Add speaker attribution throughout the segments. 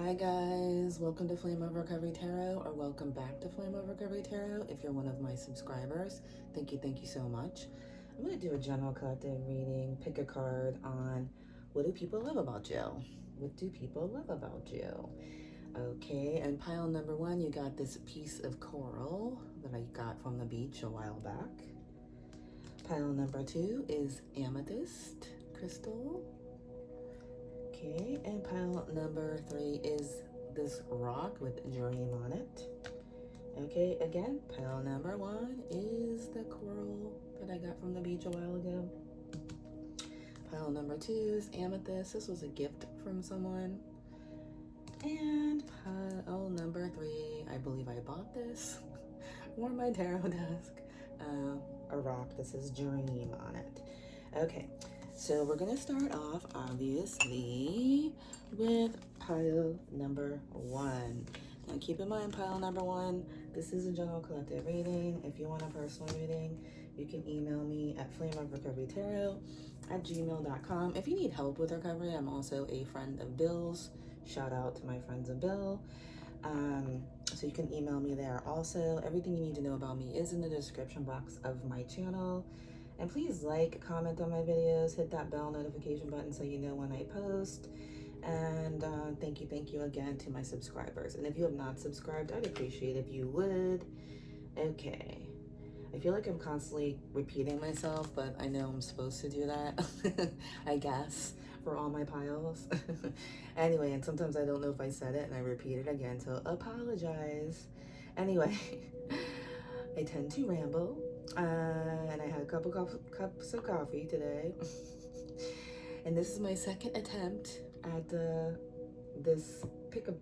Speaker 1: Hi guys, welcome to Flame of Recovery Tarot, or welcome back to Flame of Recovery Tarot if you're one of my subscribers. Thank you so much. I'm going to do a general collective reading, pick a card on what do people love about you? What do people love about you? Okay, and pile number one, you got this piece of coral that I got from the beach a while back. Pile number two is amethyst crystal. Okay, and pile number three is this rock with dream on it. Okay, again, pile number one is the coral that I got from the beach a while ago. Pile number two is amethyst. This was a gift from someone. And pile number three, I believe I bought this for my tarot desk. A rock that says dream on it. Okay, so we're gonna start off obviously with pile number one. Now keep in mind, pile number one, this is a general collective reading. If you want a personal reading, you can email me at flameofrecoverytarot@gmail.com. If you need help with recovery, I'm also a friend of Bill's. Shout out to my friends of Bill. So you can email me there. Also, everything you need to know about me is in the description box of my channel. And please like, comment on my videos, hit that bell notification button so you know when I post. And thank you again to my subscribers. And if you have not subscribed, I'd appreciate if you would. Okay. I feel like I'm constantly repeating myself, but I know I'm supposed to do that, I guess, for all my piles. Anyway, and sometimes I don't know if I said it and I repeat it again, so apologize. Anyway, I tend to ramble, and I had a couple cups of coffee today. And this is my second attempt at this pickup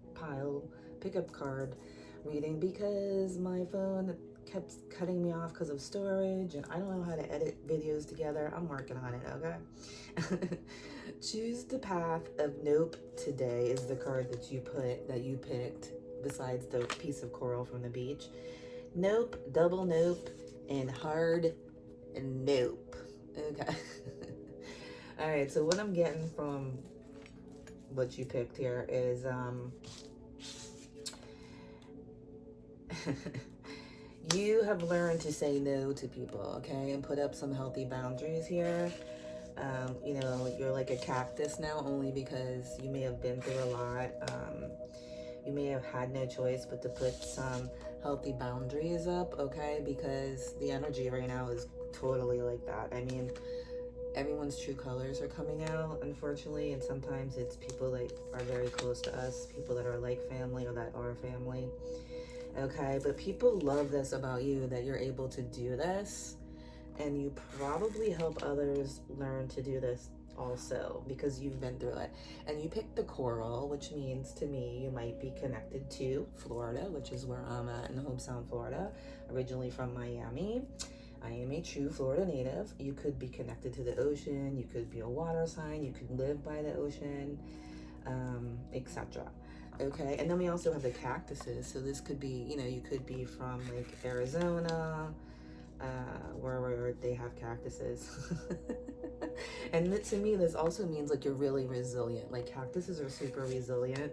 Speaker 1: card reading because my phone kept cutting me off because of storage, and I don't know how to edit videos together. I'm working on it, okay? Choose the path of nope today is the card that you picked besides the piece of coral from the beach. Nope, double nope, and hard nope. Okay. All right, so what I'm getting from what you picked here is you have learned to say no to people, okay, and put up some healthy boundaries here. You know, you're like a cactus now only because you may have been through a lot. You may have had no choice but to put some healthy boundaries up, okay, because the energy right now is totally like that. I mean, everyone's true colors are coming out, unfortunately, and sometimes it's people that are very close to us, people that are like family or that are family. Okay, but people love this about you, that you're able to do this, and you probably help others learn to do this also because you've been through it. And you picked the coral, which means to me you might be connected to Florida, which is where I'm at in Hobe Sound, Florida, originally from Miami. I am a true Florida native. You could be connected to the ocean, you could be a water sign, you could live by the ocean, etc. Okay, and then we also have the cactuses. So this could be, you know, you could be from like Arizona, where they have cactuses. And to me, this also means like you're really resilient. Like cactuses are super resilient,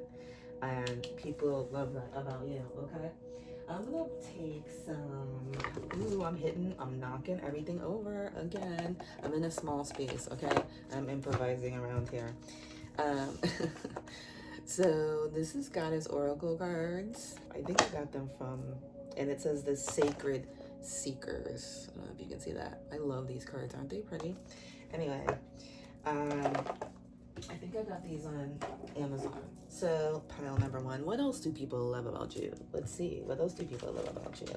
Speaker 1: and people love that about you. Okay, I'm gonna take some. Ooh, I'm knocking everything over again. I'm in a small space. Okay, I'm improvising around here. Um, So this is Goddess Oracle cards. I think I got them from, and it says the Sacred Seekers. I don't know if you can see that. I love these cards. Aren't they pretty? Anyway, I think I got these on Amazon. So pile number one. What else do people love about you? Let's see. What else do people love about you?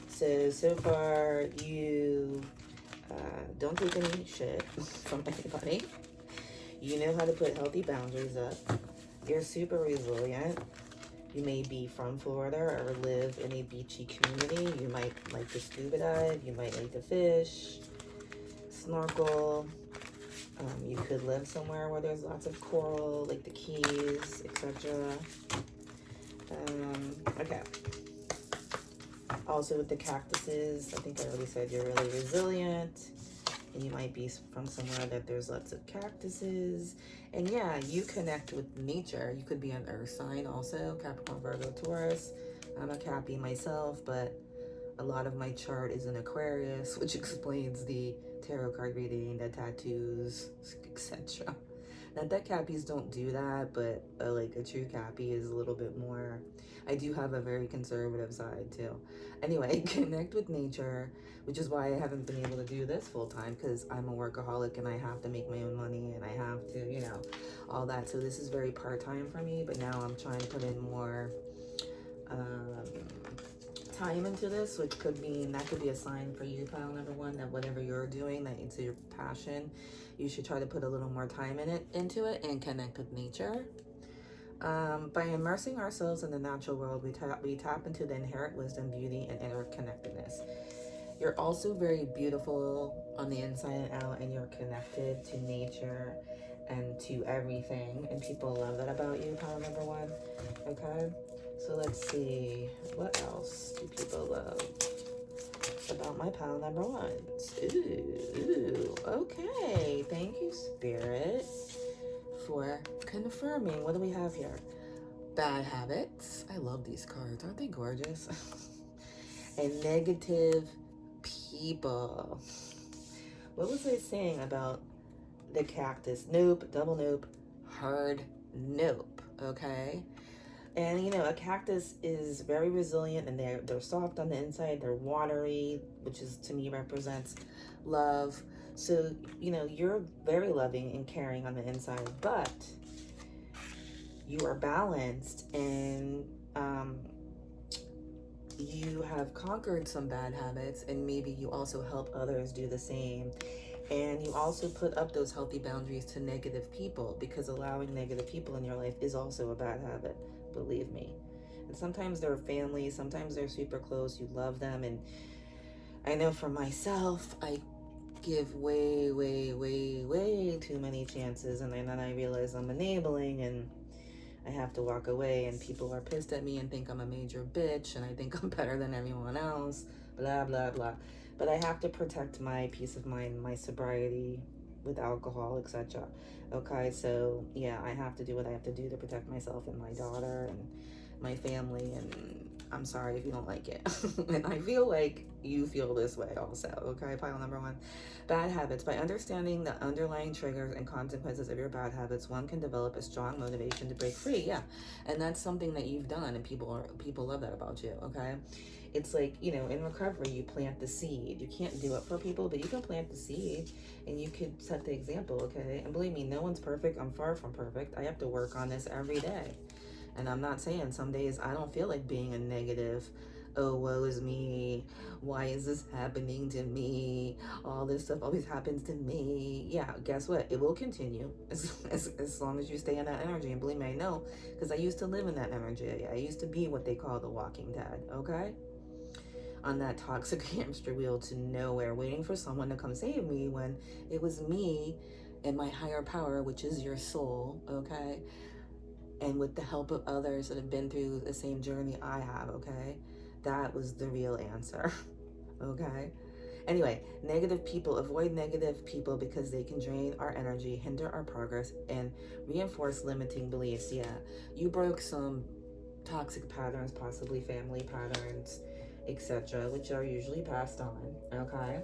Speaker 1: So far you don't take any shit from anybody. You know how to put healthy boundaries up. You're super resilient. You may be from Florida or live in a beachy community. You might like to scuba dive. You might like to fish, snorkel. You could live somewhere where there's lots of coral, like the Keys, etc. Okay. Also with the cactuses, I think I already said you're really resilient. and you might be from somewhere that there's lots of cactuses. And yeah, you connect with nature. You could be an earth sign also, Capricorn, Virgo, Taurus. I'm a Cappy myself, but a lot of my chart is in Aquarius, which explains the tarot card reading, the tattoos, etc. Not that Cappies don't do that, but like a true Cappy is a little bit more. I do have a very conservative side too. Anyway, connect with nature, which is why I haven't been able to do this full time, because I'm a workaholic and I have to make my own money and I have to, all that. So this is very part-time for me, but now I'm trying to put in more time into this, which could mean that could be a sign for you, pile number one, that whatever you're doing, that it's your passion, you should try to put a little more time into it and connect with nature. By immersing ourselves in the natural world, we tap into the inherent wisdom, beauty, and interconnectedness. You're also very beautiful on the inside and out, and you're connected to nature and to everything, and people love that about you, pile number one. Okay, so let's see, what else do people love about my pile number one? Ooh, okay, thank you, Spirit, for confirming. What do we have here? Bad habits. I love these cards. Aren't they gorgeous? And negative people. What was I saying about the cactus? Nope, double nope, hard nope, okay? And a cactus is very resilient, and they're soft on the inside, they're watery, which is, to me, represents love. So, you're very loving and caring on the inside, but you are balanced, and you have conquered some bad habits, and maybe you also help others do the same. And you also put up those healthy boundaries to negative people, because allowing negative people in your life is also a bad habit, believe me. And sometimes they're family, sometimes they're super close, you love them. And I know for myself, I give way too many chances, and then I realize I'm enabling, and I have to walk away, and people are pissed at me and think I'm a major bitch, and I think I'm better than everyone else, blah, blah, blah. But I have to protect my peace of mind, my sobriety with alcohol, etc. Okay, so yeah, I have to do what I have to do to protect myself and my daughter and my family, and I'm sorry if you don't like it. And I feel like you feel this way also, okay? Pile number one, bad habits. By understanding the underlying triggers and consequences of your bad habits, one can develop a strong motivation to break free. Yeah, and that's something that you've done, and people love that about you, okay? It's like, in recovery, you plant the seed. You can't do it for people, but you can plant the seed, and you could set the example, okay? And believe me, no one's perfect. I'm far from perfect. I have to work on this every day. And I'm not saying some days I don't feel like being a negative, oh, woe is me, why is this happening to me, all this stuff always happens to me. Yeah, guess what? It will continue as long as you stay in that energy. And believe me, I know, because I used to live in that energy. I used to be what they call the walking dead, okay? On that toxic hamster wheel to nowhere, waiting for someone to come save me, when it was me and my higher power, which is your soul, okay? And with the help of others that have been through the same journey I have, okay? That was the real answer, okay? Anyway, negative people. Avoid negative people because they can drain our energy, hinder our progress, and reinforce limiting beliefs. Yeah, you broke some toxic patterns, possibly family patterns, etc., which are usually passed on, okay?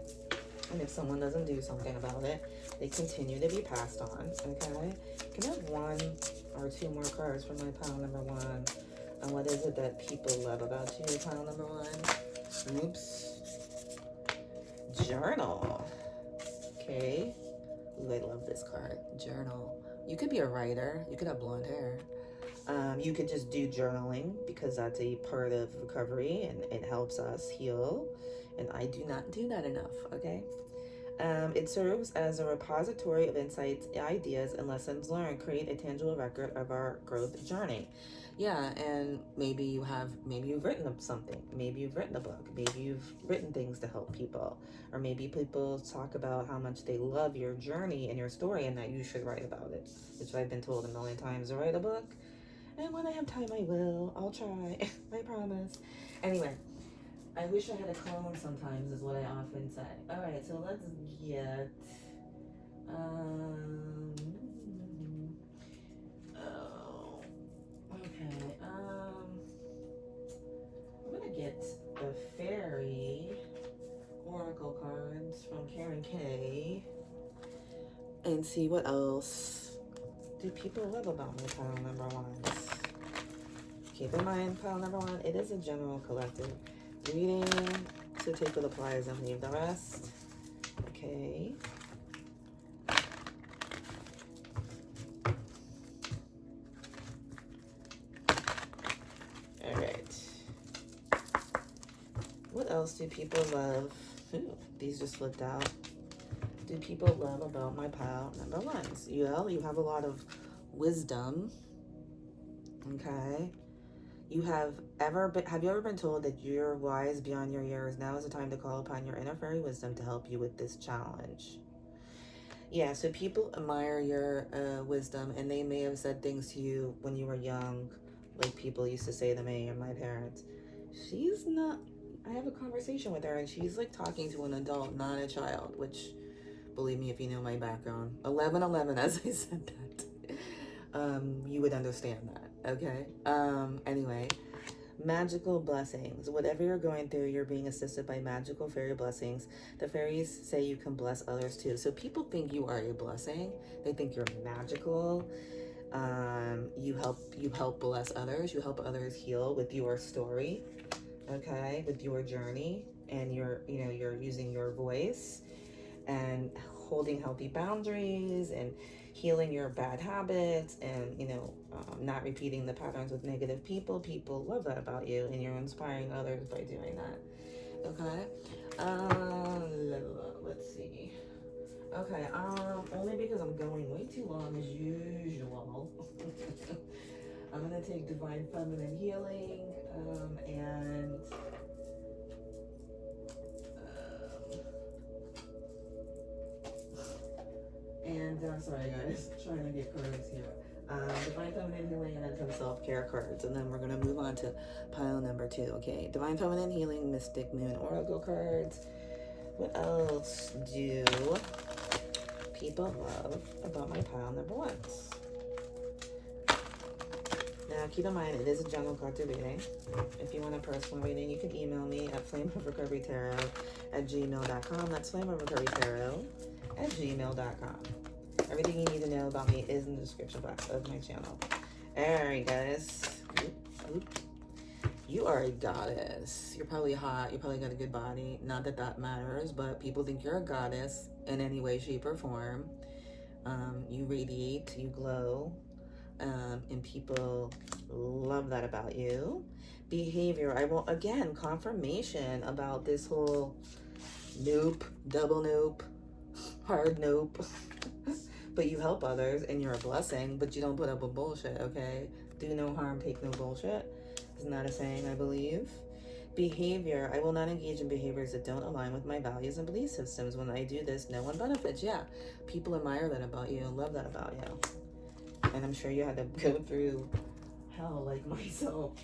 Speaker 1: And if someone doesn't do something about it, they continue to be passed on, okay? Can I have one or two more cards from my pile number one? And what is it that people love about you, pile number one? Oops. Journal. Okay. Ooh, I love this card. Journal. You could be a writer. You could have blonde hair. You could just do journaling, because that's a part of recovery and it helps us heal. And I do not do that enough, okay? It serves as a repository of insights, ideas, and lessons learned. Create a tangible record of our growth journey. Yeah, and maybe you've written something. Maybe you've written a book. Maybe you've written things to help people. Or maybe people talk about how much they love your journey and your story, and that you should write about it, which I've been told a million times to write a book. And when I have time, I will. I'll try. I promise. Anyway, I wish I had a clone sometimes is what I often say. Alright, so let's get um oh okay. I'm gonna get the fairy oracle cards from Karen K and see what else do people love about me, pile number ones. Keep in mind, pile number one, it is a general collective reading, so take what applies and leave the rest. Okay. All right. What else do people love? Ooh, these just flipped out. Do people love about my pile number ones? Well, you have a lot of wisdom. Okay. Have you ever been told that you're wise beyond your years? Now is the time to call upon your inner fairy wisdom to help you with this challenge. Yeah, so people admire your wisdom, and they may have said things to you when you were young, like people used to say to me or my parents. She's not, I have a conversation with her, and she's like talking to an adult, not a child, which, believe me, if you know my background, 1111, as I said that, you would understand that, okay? Anyway, magical blessings. Whatever you're going through, you're being assisted by magical fairy blessings. The fairies say you can bless others too. So people think you are a blessing. They think you're magical. You help bless others. You help others heal with your story, okay, with your journey, and you're using your voice and holding healthy boundaries and healing your bad habits, and not repeating the patterns with negative people. People love that about you, and you're inspiring others by doing that. Okay. Let's see. Okay. Only because I'm going way too long as usual. I'm gonna take divine feminine healing, and sorry guys, trying to get cards here. Divine Feminine Healing and then some self-care cards, and then we're going to move on to pile number 2. Okay, Divine Feminine Healing, Mystic Moon Oracle cards. What else do people love about my pile number 1s? Now keep in mind, it is a general collective reading. If you want a personal reading, you can email me at flameofrecoverytarot@gmail.com. That's flameofrecoverytarot@gmail.com. Everything you need to know about me is in the description box of my channel. Alright guys. You are a goddess. You're probably hot. You probably got a good body. Not that that matters, but people think you're a goddess in any way, shape, or form. You radiate, you glow, and people love that about you. Behavior. I want, again, confirmation about this whole nope, double nope, hard nope. But you help others and you're a blessing, but you don't put up with bullshit, okay? Do no harm, take no bullshit. Isn't that a saying, I believe? Behavior. I will not engage in behaviors that don't align with my values and belief systems. When I do this, no one benefits. Yeah, people admire that about you and love that about you. And I'm sure you had to go through hell like myself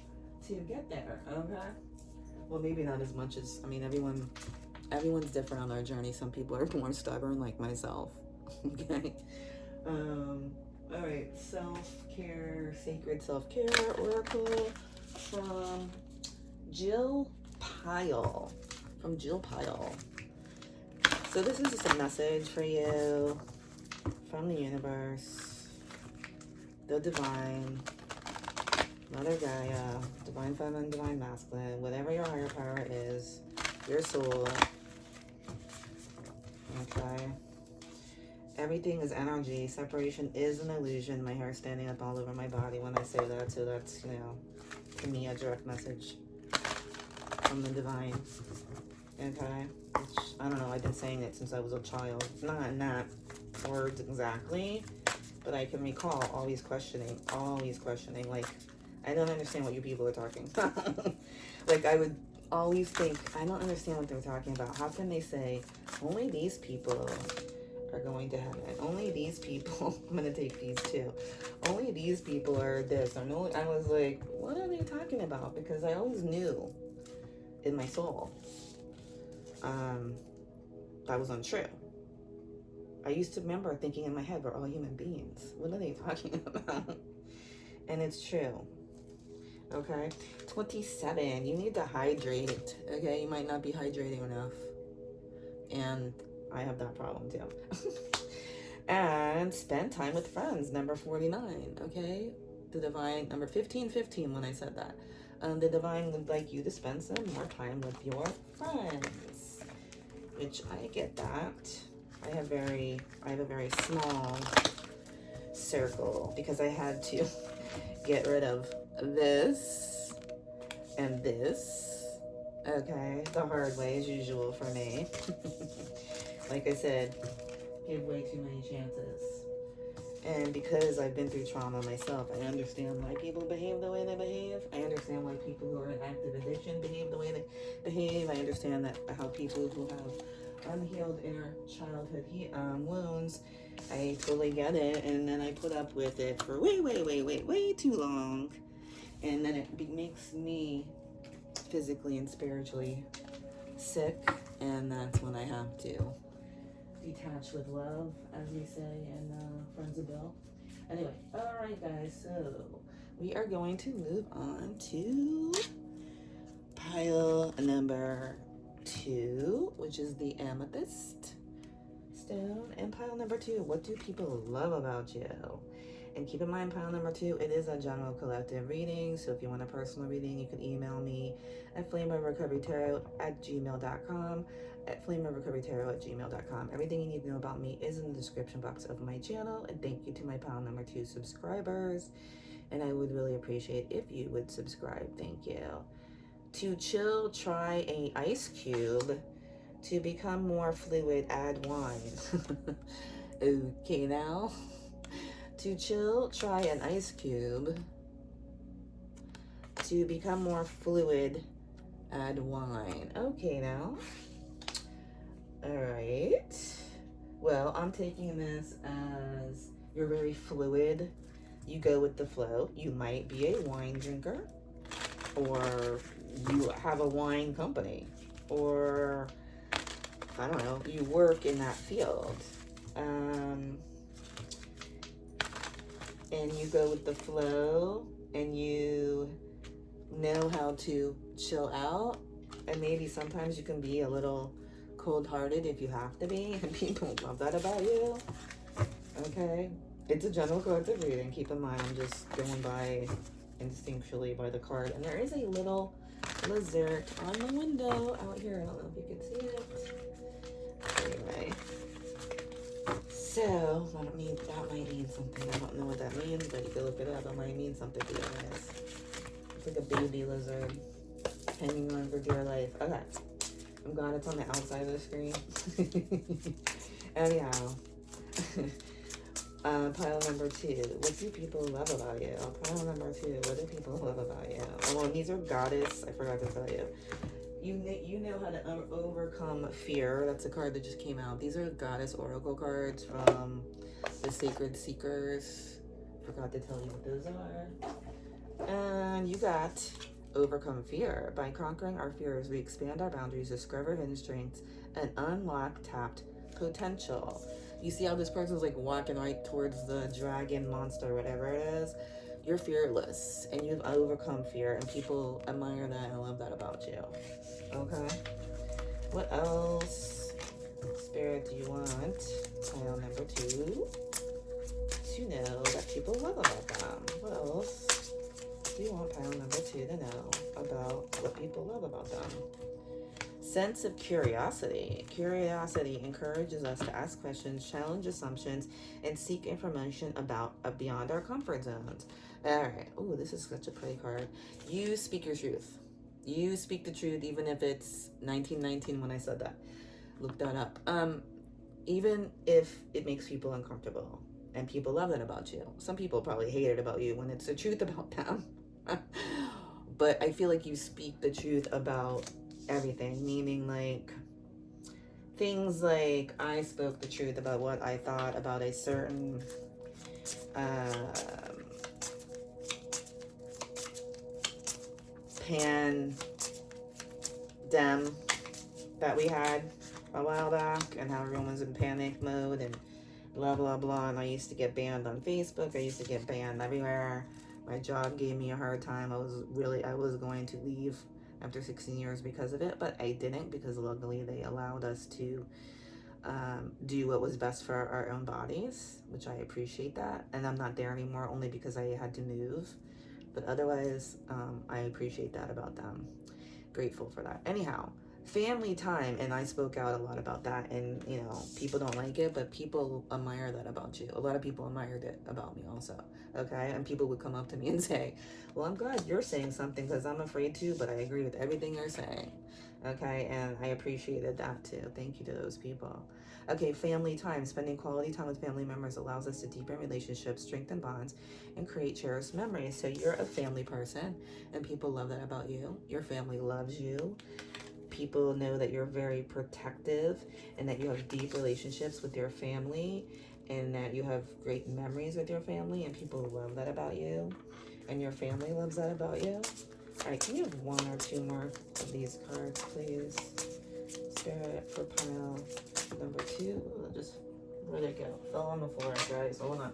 Speaker 1: to get there, okay? Well, maybe not as much as, I mean, everyone's different on their journey. Some people are more stubborn like myself. Okay. All right. Self-care, sacred self-care oracle from Jill Pyle. So this is just a message for you from the universe, the divine, Mother Gaia, divine feminine, divine masculine, whatever your higher power is, your soul. Okay. Everything is energy. Separation is an illusion. My hair is standing up all over my body when I say that. So that's, to me, a direct message from the divine. Okay? Which, I don't know, I've been saying it since I was a child. Not in that words exactly, but I can recall always questioning. Like, I don't understand what you people are talking about. Like, I would always think, I don't understand what they're talking about. How can they say, only these people are going to heaven? Only these people, I'm going to take these too. Only these people are this. I was like, what are they talking about? Because I always knew in my soul. That was untrue. I used to remember thinking in my head, we're all human beings. What are they talking about? And it's true. Okay. 27, you need to hydrate. Okay, you might not be hydrating enough. And I have that problem too. And spend time with friends, number 49. Okay. The divine, number 1515 when I said that. The divine would like you to spend some more time with your friends, which I get that. I have a very small circle because I had to get rid of this and this. Okay, the hard way as usual for me. Like I said, give way too many chances. And because I've been through trauma myself, I understand why people behave the way they behave. I understand why people who are in active addiction behave the way they behave. I understand that how people who have unhealed inner childhood wounds, I totally get it. And then I put up with it for way too long. And then it makes me physically and spiritually sick. And that's when I have to detach with love, as we say in Friends of Bill. Anyway, all right, guys. So we are going to move on to pile number 2, which is the amethyst stone. And pile number 2, what do people love about you? And keep in mind, pile number 2, it is a general collective reading. So if you want a personal reading, you can email me at flameofrecoverytarot@gmail.com. at flameofrecoverytarot@gmail.com. Everything you need to know about me is in the description box of my channel. And thank you to my pile number 2 subscribers. And I would really appreciate if you would subscribe. Thank you. To chill, try a ice cube. To become more fluid, add wine. Okay, now. To chill, try an ice cube. To become more fluid, add wine. Okay, now. All right. Well, I'm taking this as you're very fluid. You go with the flow. You might be a wine drinker, or you have a wine company, or I don't know, you work in that field. And you go with the flow, and you know how to chill out. And maybe sometimes you can be a little cold-hearted if you have to be, and people love that about you. Okay, it's a general collective reading. Keep in mind, I'm just going by instinctually by the card, and there is a little lizard on the window out here. I don't know if you can see it. Anyway, so that might mean something. I don't know what that means, but you can look it up. It might mean something to you guys. It's like a baby lizard hanging on for dear life. Okay. I'm glad it's on the outside of the screen. Anyhow, pile number 2. What do people love about you? Pile number 2. What do people love about you? Oh, well, these are goddess. I forgot to tell you. You know how to overcome fear. That's a card that just came out. These are goddess oracle cards from the Sacred Seekers. Forgot to tell you what those are. And you got overcome fear. By conquering our fears, we expand our boundaries, discover hidden strengths, and unlock tapped potential. You see how this person's like walking right towards the dragon monster, whatever it is? You're fearless, and you've overcome fear, and people admire that and love that about you. Okay? What else, Spirit, do you want pile number 2 to know that people love about them? What else do you want pile number 2 to know about what people love about them? Sense of curiosity. Curiosity encourages us to ask questions, challenge assumptions, and seek information about beyond our comfort zones. All right. Oh, this is such a pretty card. You speak your truth. You speak the truth, even if it's 1919 when I said that. Look that up. Even if it makes people uncomfortable, and people love that about you. Some people probably hate it about you when it's the truth about them. But I feel like you speak the truth about everything, meaning like things like I spoke the truth about what I thought about a certain dem that we had a while back, and how everyone was in panic mode and blah blah blah. And I used to get banned on Facebook. I used to get banned everywhere. My job gave me a hard time. I was going to leave after 16 years because of it, but I didn't, because luckily they allowed us to do what was best for our own bodies, which I appreciate that. And I'm not there anymore only because I had to move, but otherwise I appreciate that about them. Grateful for that. Anyhow, family time, and I spoke out a lot about that, and you know, people don't like it, but people admire that about you. A lot of people admired it about me also, okay? And people would come up to me and say, well, I'm glad you're saying something, because I'm afraid too, but I agree with everything you're saying, okay? And I appreciated that too. Thank you to those people. Okay, family time. Spending quality time with family members allows us to deepen relationships, strengthen bonds, and create cherished memories. So you're a family person, and people love that about you. Your family loves you. People know that you're very protective, and that you have deep relationships with your family, and that you have great memories with your family, and people love that about you, and your family loves that about you. All right, can you have one or two more of these cards, please? Spirit for pile number 2. Just, where'd it go? Fell on the floor, guys. Hold on.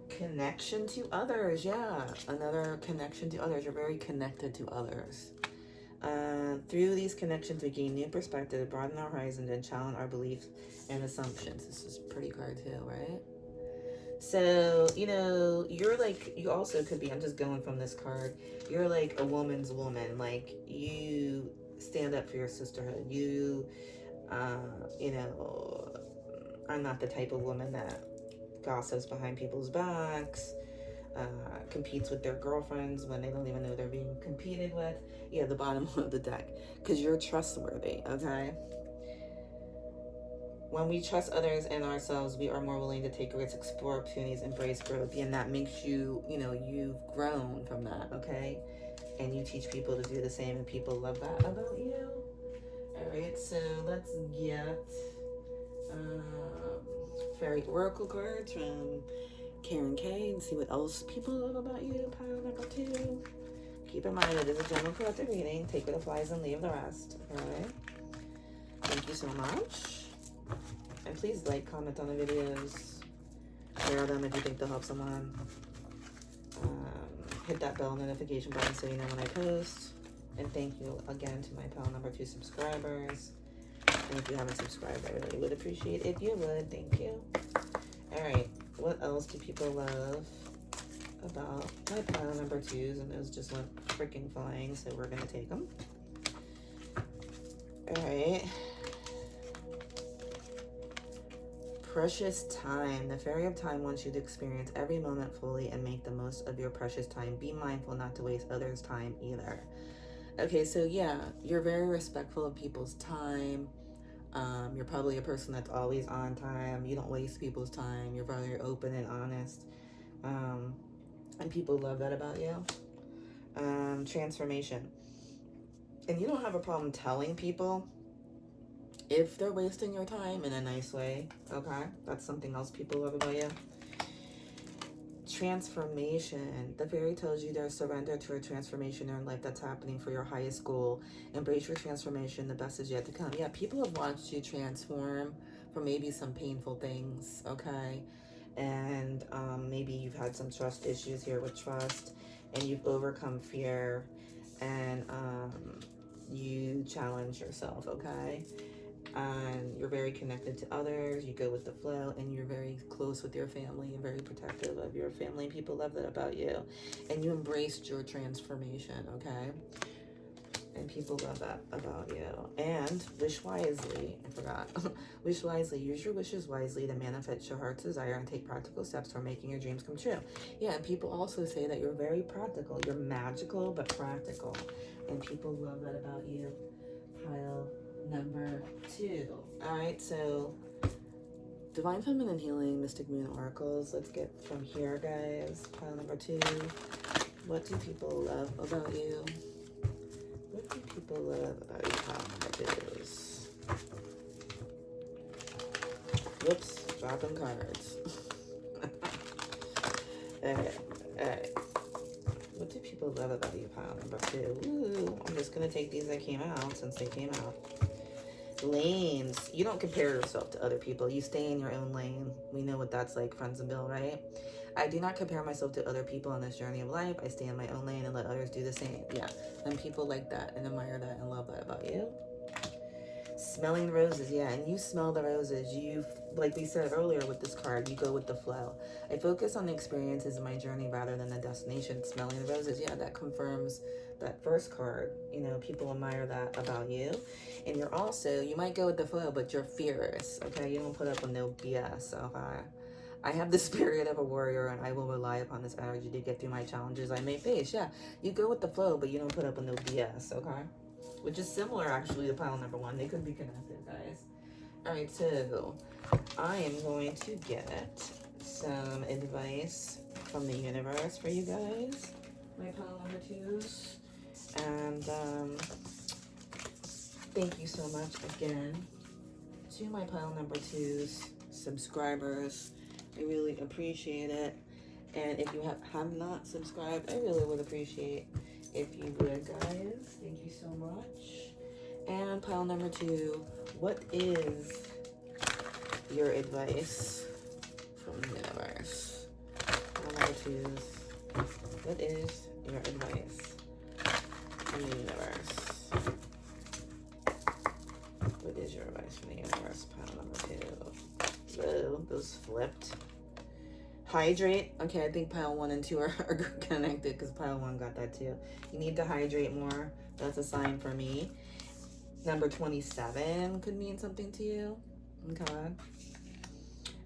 Speaker 1: Connection to others. Yeah, another connection to others. You're very connected to others. Through these connections, we gain new perspective, broaden our horizons, and challenge our beliefs and assumptions. This is a pretty card too, right? So, you know, you're like, you also could be, I'm just going from this card, you're like a woman's woman. Like, you stand up for your sisterhood. You, you know, are not the type of woman that gossips behind people's backs, competes with their girlfriends when they don't even know they're being competed with. Yeah, the bottom of the deck, because you're trustworthy, okay? When we trust others and ourselves, we are more willing to take risks, explore opportunities, embrace growth. And that makes you, you know, you've grown from that, okay? And you teach people to do the same, and people love that about you. All right, so let's get fairy oracle cards from Karen K and see what else people love about you. Pile number 2. Keep in mind that it is a general collective reading. Take what applies and leave the rest. All right. Thank you so much. And please like, comment on the videos. Share them if you think they'll help someone. Hit that bell notification button so you know when I post. And thank you again to my pile number 2 subscribers. And if you haven't subscribed, I really would appreciate it if you would. Thank you. All right. What else do people love about my pile number 2s? And those just went freaking flying, so we're going to take them. All right. Precious time. The Fairy of Time wants you to experience every moment fully and make the most of your precious time. Be mindful not to waste others' time either. Okay, so yeah, you're very respectful of people's time. You're probably a person that's always on time. You don't waste people's time. You're very open and honest. And people love that about you. Transformation. And you don't have a problem telling people if they're wasting your time in a nice way, okay? That's something else people love about you. Transformation. The fairy tells you to surrender to a transformation in your life that's happening for your highest goal. Embrace your transformation. The best is yet to come. Yeah, people have watched you transform from maybe some painful things, okay? And maybe you've had some trust issues here with trust, and you've overcome fear, and you challenge yourself, okay? And you're very connected to others, you go with the flow, and you're very close with your family and very protective of your family. People love that about you. And you embraced your transformation, okay? And people love that about you. And wish wisely. I forgot. Wish wisely. Use your wishes wisely to manifest your heart's desire and take practical steps for making your dreams come true. Yeah, and people also say that you're very practical. You're magical, but practical. And people love that about you. Pile number 2. All right, so Divine Feminine Healing, Mystic Moon Oracles. Let's get from here, guys. Pile number 2. What do people love about you? What do people love about you? Pile number 2s. Whoops, dropping cards. All right. What do people people love about you, pile number 2? Ooh, I'm just going to take these that came out since they came out. Lanes. You don't compare yourself to other people. You stay in your own lane. We know what that's like, friends and Bill, right? I do not compare myself to other people on this journey of life. I stay in my own lane and let others do the same. Yeah, and people like that and admire that and love that about you. Smelling roses, yeah, and you smell the roses. You, like we said earlier with this card, you go with the flow. I focus on the experiences in my journey rather than the destination. Smelling the roses, yeah, that confirms that first card. You know, people admire that about you. And you're also, you might go with the flow, but you're fierce, okay? You don't put up with no BS, okay? I have the spirit of a warrior, and I will rely upon this energy to get through my challenges I may face. Yeah, you go with the flow, but you don't put up with no BS, okay? Which is similar, actually, to pile number 1. They could be connected, guys. All right, so I am going to get some advice from the universe for you guys, my pile number 2s. And thank you so much again to my pile number 2s subscribers. I really appreciate it. And if you have not subscribed, I really would appreciate if you would, guys. Thank you so much. And pile number 2, what is your advice from the universe? Pile number 2s, what is your advice from the universe? What is your advice from the universe? Pile number 2. Whoa, those flipped. Hydrate. Okay, I think pile 1 and 2 are connected because pile 1 got that too. You need to hydrate more. That's a sign for me. Number 27 could mean something to you. Okay.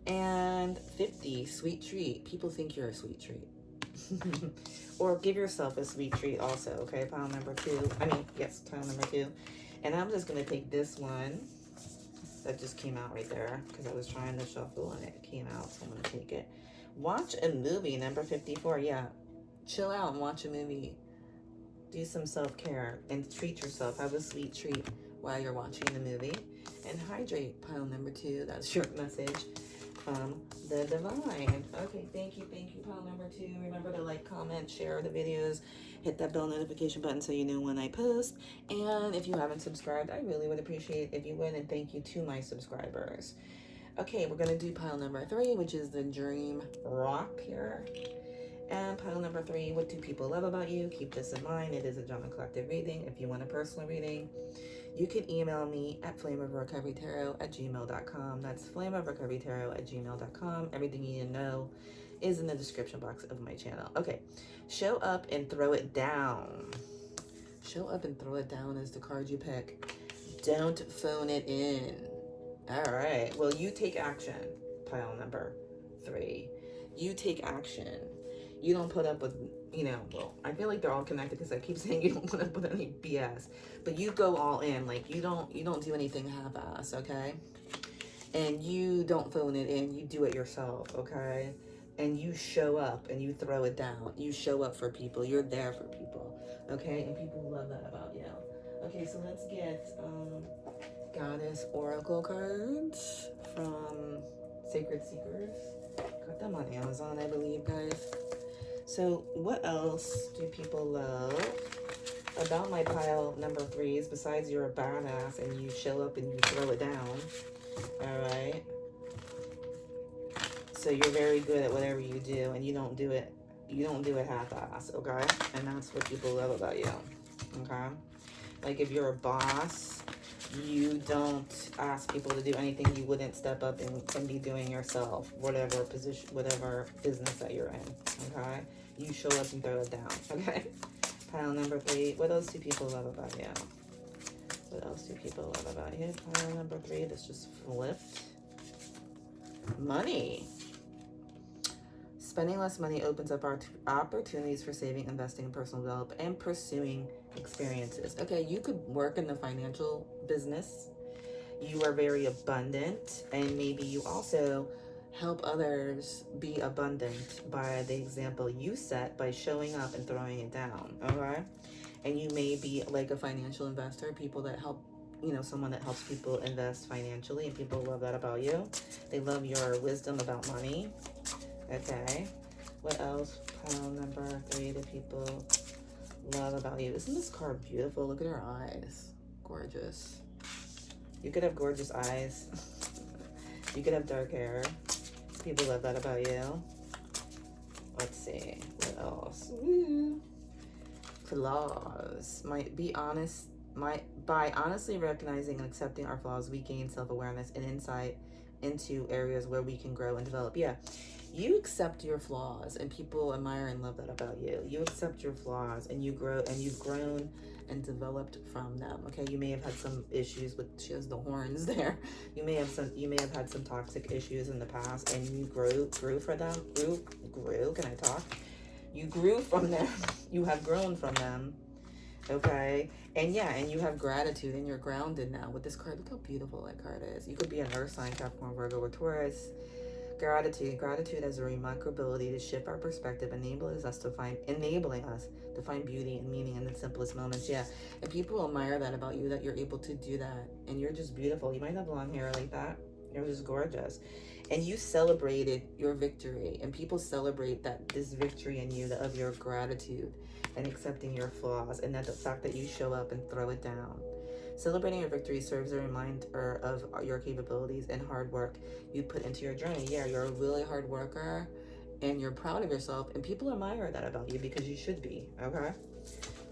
Speaker 1: And 50, sweet treat. People think you're a sweet treat. Or give yourself a sweet treat also, okay? Pile number 2. Yes, pile number 2. And I'm just going to take this one that just came out right there because I was trying to shuffle and it came out, so I'm going to take it. Watch a movie, number 54. Yeah, chill out and watch a movie. Do some self-care and treat yourself. Have a sweet treat while you're watching the movie. And hydrate, pile number 2. That's your message from the divine. Okay, thank you, pile number 2. Remember to like, comment, share the videos, hit that bell notification button so you know when I post. And if you haven't subscribed, I really would appreciate if you would, and thank you to my subscribers. Okay, we're gonna do pile number 3, which is the dream rock here. And pile number 3, what do people love about you? Keep this in mind. It is a general collective reading. If you want a personal reading, you can email me at flameofrecoverytarot@gmail.com. That's flameofrecoverytarot@gmail.com. Everything you need to know is in the description box of my channel. Okay, show up and throw it down. Show up and throw it down is the card you pick. Don't phone it in. All right, well, you take action, pile number 3. You take action. You don't put up with, well, I feel like they're all connected because I keep saying you don't put up with any BS, but you go all in. Like, you don't do anything half-ass, okay? And you don't phone it in. You do it yourself, okay? And you show up and you throw it down. You show up for people. You're there for people, okay? And people love that about you. Okay, so let's get Goddess Oracle cards from Sacred Seekers. Got them on Amazon, I believe, guys. So what else do people love about my pile number 3s besides you're a badass and you show up and you throw it down? All right. So you're very good at whatever you do and you don't do it half-ass, okay? And that's what people love about you, okay? Like if you're a boss, you don't ask people to do anything you wouldn't step up and be doing yourself, whatever position, whatever business that you're in, okay? You show up and throw it down, okay? Pile number 3, what else do people love about you? What else do people love about you? Pile number 3, this just flipped. Money. Spending less money opens up our opportunities for saving, investing in personal development, and pursuing experiences. Okay, you could work in the financial business. You are very abundant, and maybe you also help others be abundant by the example you set by showing up and throwing it down, okay? And you may be like a financial investor, people that help, someone that helps people invest financially, and people love that about you. They love your wisdom about money. Okay, what else? Pile number 3, the people love about you. Isn't this card beautiful? Look at her eyes. Gorgeous. You could have gorgeous eyes. You could have dark hair. People love that about you. Let's see. What else? Woo. Flaws. By honestly recognizing and accepting our flaws, we gain self-awareness and insight into areas where we can grow and develop. Yeah. You accept your flaws, and people admire and love that about you. You accept your flaws, and you grow, and you've grown and developed from them. Okay, you may have had some issues with, she has the horns there. You may have had some toxic issues in the past, and you grew for them. Grew. Can I talk? You grew from them. You have grown from them. Okay, and yeah, and you have gratitude, and you're grounded now with this card. Look how beautiful that card is. You could be an Earth sign, Capricorn, Virgo, or Taurus. Gratitude has a remarkable ability to shift our perspective, enabling us to find beauty and meaning in the simplest moments. Yeah, and people admire that about you, that you're able to do that, and you're just beautiful. You might have long hair like that. You're just gorgeous, and you celebrated your victory, and people celebrate this victory in you, of your gratitude and accepting your flaws, and that the fact that you show up and throw it down. Celebrating your victory serves a reminder of your capabilities and hard work you put into your journey. Yeah, you're a really hard worker, and you're proud of yourself, and people admire that about you, because you should be. Okay,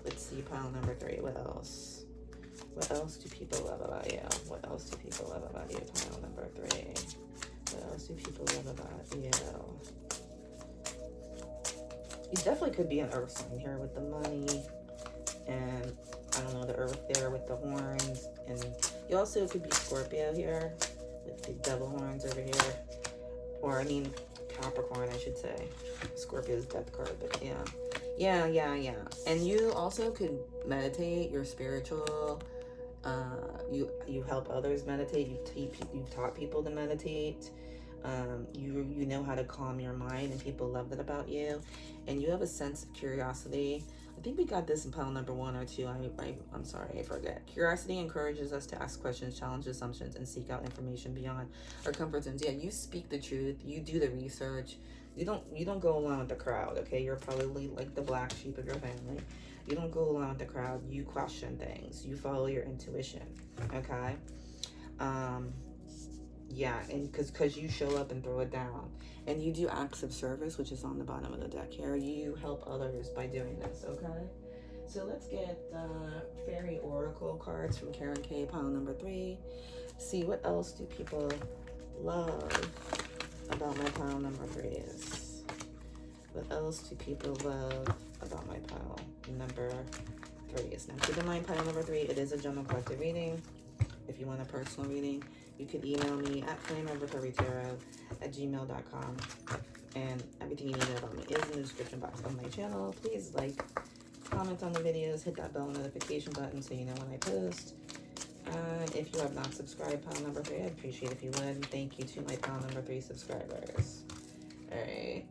Speaker 1: let's see pile number 3. What else? What else do people love about you? What else do people love about you? Pile number 3. What else do people love about you? You definitely could be an earth sign here with the money, and I don't know, the earth there with the horns. And you also could be Scorpio here with the devil horns over here. Or, I mean, Capricorn, I should say. Scorpio's death card, but yeah. Yeah. And you also could meditate. You're spiritual. You help others meditate. You've taught people to meditate. You know how to calm your mind, and people love that about you. And you have a sense of curiosity. I think we got this in pile number 1 or 2. I'm sorry, I forget. Curiosity encourages us to ask questions, challenge assumptions, and seek out information beyond our comfort zones. Yeah, you speak the truth. You do the research. You don't go along with the crowd. Okay, you're probably like the black sheep of your family. You don't go along with the crowd. You question things. You follow your intuition. Okay. Yeah, and because you show up and throw it down. And you do acts of service, which is on the bottom of the deck here. You help others by doing this, okay? So let's get Fairy Oracle cards from Karen K, pile number 3. See, what else do people love about my pile number 3s? What else do people love about my pile number 3s? Now, keep in mind, pile number 3, it is a general collective reading. If you want a personal reading, you can email me at flameoverfairytarot@gmail.com. And everything you need to know about me is in the description box of my channel. Please like, comment on the videos, hit that bell notification button so you know when I post. And if you have not subscribed, pile number 3, I'd appreciate if you would. And thank you to my pile number 3 subscribers. All right.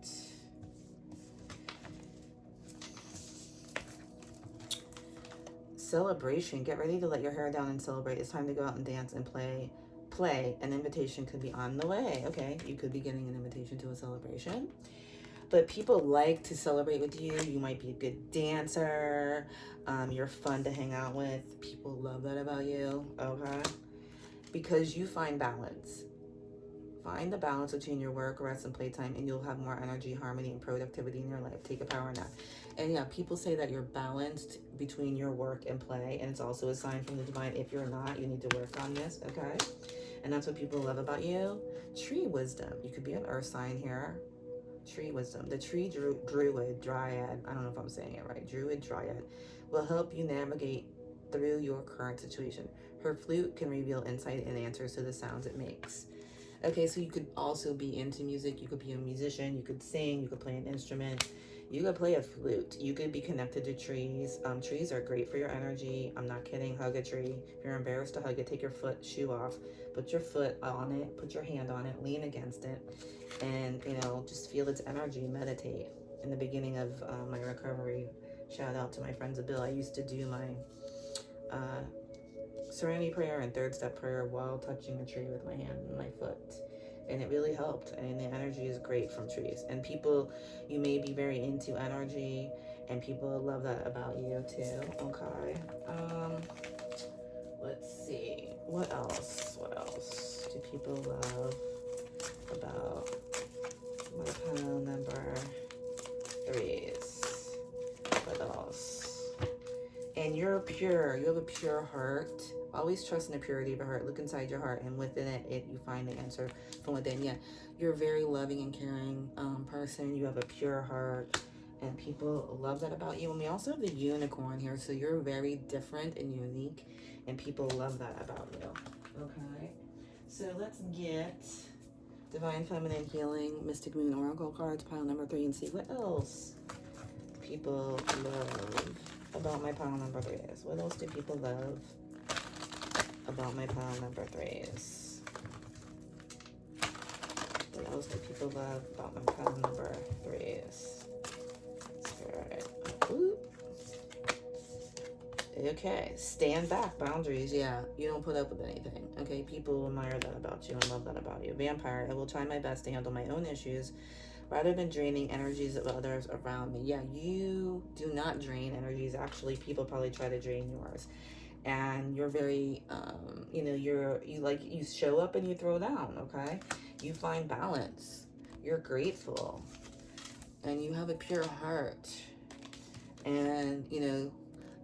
Speaker 1: Celebration. Get ready to let your hair down and celebrate. It's time to go out and dance and play. An invitation could be on the way. Okay, you could be getting an invitation to a celebration. But people like to celebrate with you. You might be a good dancer. You're fun to hang out with. People love that about you. Okay, because you find balance. Find the balance between your work, rest, and playtime, and you'll have more energy, harmony, and productivity in your life. Take a power nap. And yeah, people say that you're balanced between your work and play, and it's also a sign from the divine. If you're not, you need to work on this, okay? And that's what people love about you. Tree wisdom. You could be an earth sign here. Tree wisdom. The tree druid, dryad, I don't know if I'm saying it right, druid, dryad, will help you navigate through your current situation. Her flute can reveal insight and answers to the sounds it makes. Okay, so you could also be into music. You could be a musician. You could sing. You could play an instrument. You could play a flute. You could be connected to trees. Trees are great for your energy. I'm not kidding. Hug a tree. If you're embarrassed to hug it, take your shoe off. Put your foot on it. Put your hand on it. Lean against it. And, just feel its energy. Meditate. In the beginning of my recovery, shout out to my friends of Bill. I used to do my serenity prayer and third step prayer while touching a tree with my hand and my foot, and it really helped. And the energy is great from trees. And people, you may be very into energy, And people love that about you too. Okay. Let's see. What else? What else do people love about my pile number 3s? What else? And you're pure. You have a pure heart. Always trust in the purity of your heart. Look inside your heart, and within it you find the answer from within. Yeah, you're a very loving and caring person. You have a pure heart, and people love that about you. And we also have the unicorn here, so you're very different and unique, and people love that about you. Okay, so let's get Divine Feminine Healing, Mystic Moon Oracle cards, pile number 3, and see what else people love about my pile number 3s. What else do people love about my pile number 3s? What else do people love about my pile number 3s? Spirit. Ooh. Okay, stand back, boundaries. Yeah, you don't put up with anything. Okay, people admire that about you and love that about you. Vampire, I will try my best to handle my own issues rather than draining energies of others around me. Yeah, you do not drain energies. Actually, people probably try to drain yours. And you're very, you know, you show up and you throw down, okay? You find balance. You're grateful. And you have a pure heart. And, you know,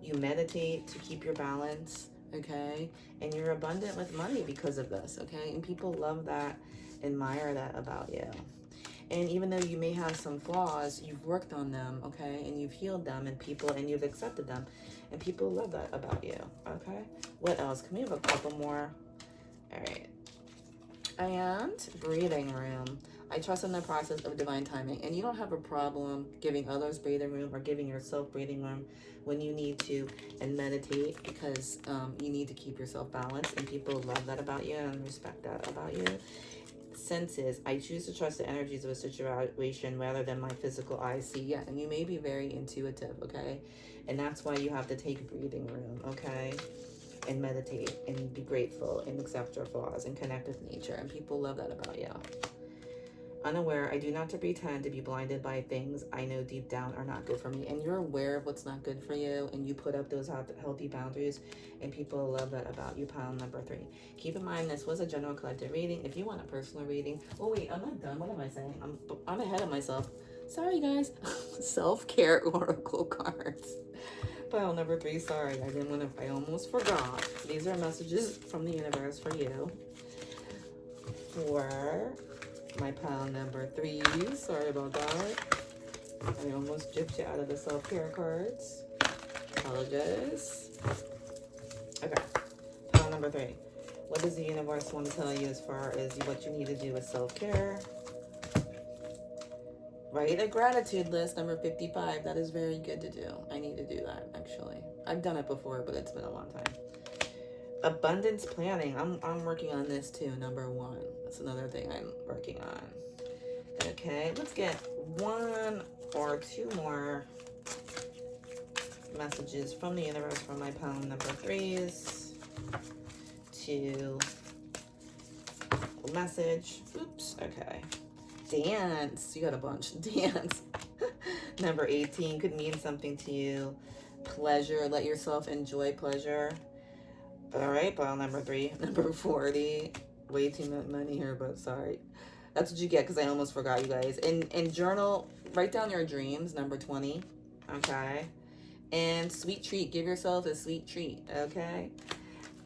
Speaker 1: you meditate to keep your balance, okay? And you're abundant with money because of this, okay? And people love that, admire that about you. And even though you may have some flaws, you've worked on them, okay? And you've healed them, and you've accepted them. And people love that about you, okay? What else? Can we have a couple more? All right. And breathing room. I trust in the process of divine timing. And you don't have a problem giving others breathing room or giving yourself breathing room when you need to, and meditate, because you need to keep yourself balanced. And people love that about you and respect that about you. Senses. I choose to trust the energies of a situation rather than my physical eyes see. Yeah, and you may be very intuitive, okay? And that's why you have to take breathing room, okay? And meditate and be grateful and accept your flaws and connect with nature. And people love that about you. Unaware, I do not to pretend to be blinded by things I know deep down are not good for me. And you're aware of what's not good for you, and you put up those healthy boundaries, and people love that about you. Pile number 3. Keep in mind, this was a general collective reading. If you want a personal reading, oh wait, I'm not done. What am I saying? I'm ahead of myself. Sorry guys. Self-care oracle cards. Pile number 3. Sorry, I almost forgot. These are messages from the universe for you. For my pile number 3. Sorry about that. I almost gypped you out of the self-care cards. Apologize. Okay. Pile number 3. What does the universe want to tell you as far as what you need to do with self-care? Write a gratitude list, number 55. That is very good to do. I need to do that, actually. I've done it before, but it's been a long time. Abundance planning. I'm working on this too, number 1. That's another thing I'm working on. Okay, let's get 1 or 2 more messages from the universe for my pile number 3s. To message. Oops, okay. Dance. You got a bunch. Dance. Number 18 could mean something to you. Pleasure. Let yourself enjoy pleasure. All right, pile number 3. Number 40. Way too much money here, but sorry. That's what you get because I almost forgot, you guys. And journal. Write down your dreams. Number 20. Okay. And sweet treat. Give yourself a sweet treat. Okay.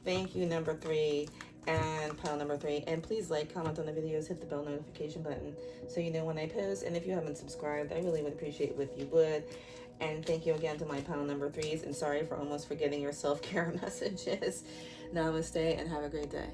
Speaker 1: Thank you, number 3. And pile number 3. And please like, comment on the videos, hit the bell notification button so you know when I post. And if you haven't subscribed, I really would appreciate it if you would. And thank you again to my pile number 3s. And sorry for almost forgetting your self-care messages. Namaste and have a great day.